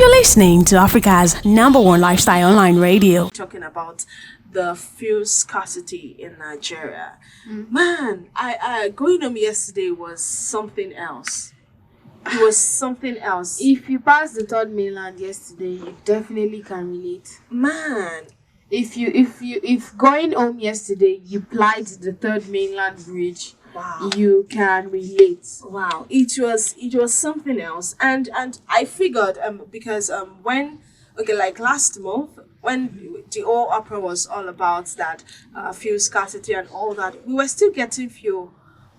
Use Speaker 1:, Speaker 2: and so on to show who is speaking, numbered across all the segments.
Speaker 1: You're listening to Africa's number one lifestyle online radio.
Speaker 2: Talking about the fuel scarcity in Nigeria. Man, I going home yesterday was something else. It was something else.
Speaker 3: If you passed the third mainland yesterday, you definitely can relate.
Speaker 2: Man,
Speaker 3: If going home yesterday you plied the third mainland bridge,
Speaker 2: wow.
Speaker 3: you can relate.
Speaker 2: Wow, it was something else, and I figured because when like last month when the whole opera was all about that fuel scarcity and all that, we were still getting fuel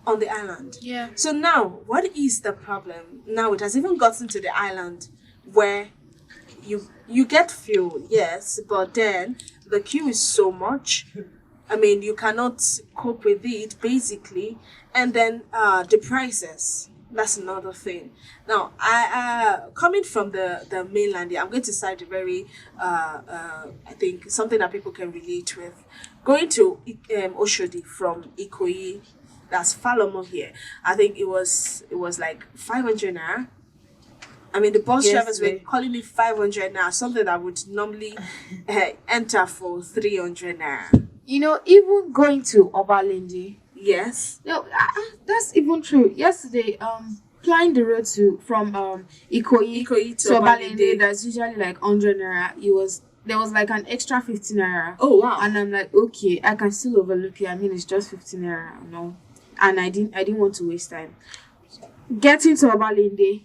Speaker 2: on the island.
Speaker 3: Yeah.
Speaker 2: So now, what is the problem? Now it has even gotten to the island where you get fuel, yes, but then the queue is so much. I mean, you cannot cope with it, basically. And then the prices, that's another thing. Now, I coming from the mainland, I'm going to cite a very, I think, something that people can relate with. Going to Oshodi from Ikoyi, that's Falomo here, I think it was like 500 naira. I mean, the bus drivers were calling it 500 naira, something that would normally enter for 300 naira.
Speaker 3: Even going to Obalende.
Speaker 2: Yes.
Speaker 3: No, that's even true. Yesterday, flying the road from Ikoyi
Speaker 2: to
Speaker 3: to Obalende, that's usually like 100 naira. There was like an extra 50 naira.
Speaker 2: Oh wow!
Speaker 3: And I'm like, okay, I can still overlook it. I mean, it's just 50 naira, no. And I didn't want to waste time. Getting to Obalende,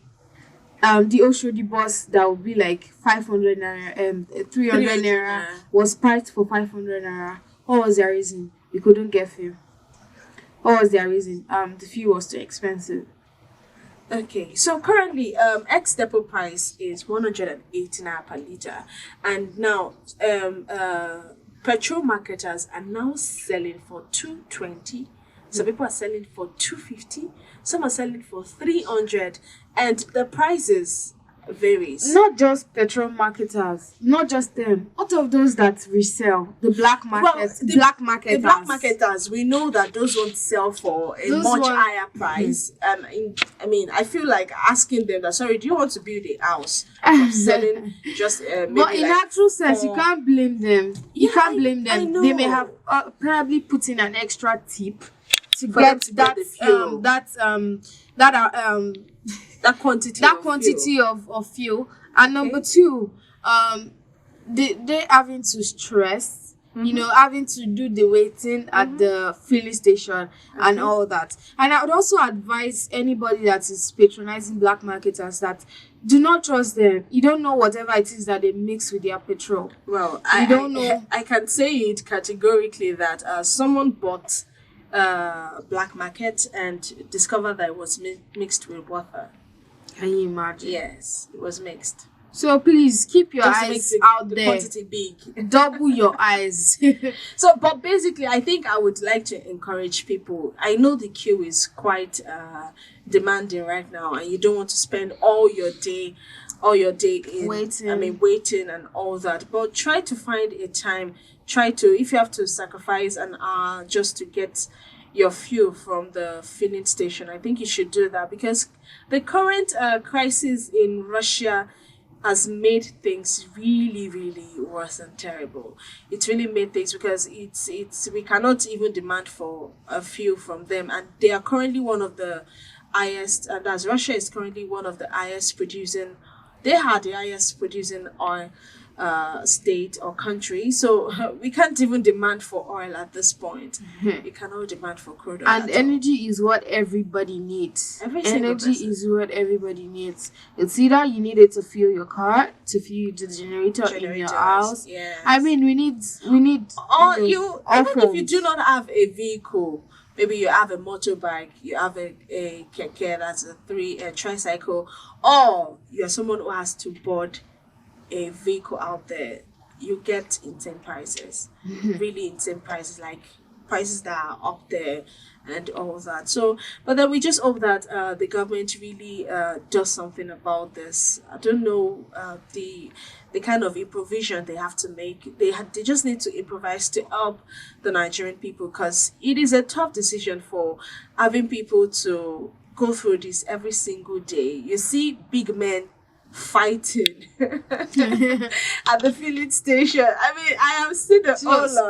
Speaker 3: the Oshodi bus that would be like 500 naira, 300 naira was priced for 500 naira. What was their reason? We couldn't get fuel. What was their reason? The fuel was too expensive.
Speaker 2: Okay, so currently, ex-depot price is 180 naira per liter, and now, petrol marketers are now selling for 220. Some people are selling for 250. Some are selling for 300, and the prices varies.
Speaker 3: Not just petrol marketers, not just them. What of those that resell the black market?
Speaker 2: The black marketers, we know that those won't sell for a higher price. I mean, I feel like asking them that. Sorry, do you want to build a house? Selling just maybe.
Speaker 3: But in
Speaker 2: like
Speaker 3: actual sense, you can't blame them. You can't blame them.
Speaker 2: I know.
Speaker 3: They may have probably put in an extra tip to
Speaker 2: For
Speaker 3: get
Speaker 2: them to get the fuel.
Speaker 3: that
Speaker 2: quantity
Speaker 3: of fuel. And number two, they having to stress, having to do the waiting at the filling station and all that. And I would also advise anybody that is patronizing black marketers that do not trust them. You don't know whatever it is that they mix with their petrol.
Speaker 2: Well,
Speaker 3: I don't know.
Speaker 2: I can say it categorically that someone bought black market and discovered that it was mixed with water.
Speaker 3: Can you imagine?
Speaker 2: Yes, it was mixed.
Speaker 3: So please keep your
Speaker 2: Just
Speaker 3: eyes
Speaker 2: make
Speaker 3: out
Speaker 2: the
Speaker 3: there.
Speaker 2: quantity big.
Speaker 3: Double your eyes.
Speaker 2: So, but basically, I think I would like to encourage people. I know the queue is quite demanding right now, and you don't want to spend all your day in waiting and all that. But try to find a time. If you have to sacrifice an hour just to get your fuel from the filling station, I think you should do that, because the current crisis in Russia has made things really, really worse and terrible. It's really made things, because we cannot even demand for a fuel from them, and they are currently one of the highest, and as Russia is currently one of the highest producing. They are the highest producing oil state or country, so we can't even demand for oil at this point. We cannot demand for crude oil.
Speaker 3: And energy is what everybody needs. Energy is what everybody needs. It's either you need it to fuel your car, to fuel the generator in your house.
Speaker 2: Yes.
Speaker 3: I mean, we need.
Speaker 2: Or even if you do not have a vehicle, maybe you have a motorbike, you have a keke, that's a tricycle, or you're someone who has to board a vehicle out there, you get insane prices. Really insane prices, like prices that are up there and all that. So, but then we just hope that the government really does something about this. I don't know the kind of improvisation they have to make. They just need to improvise to help the Nigerian people, because it is a tough decision for having people to go through this every single day. You see big men fighting at the filling station. I mean, I have seen the whole lot.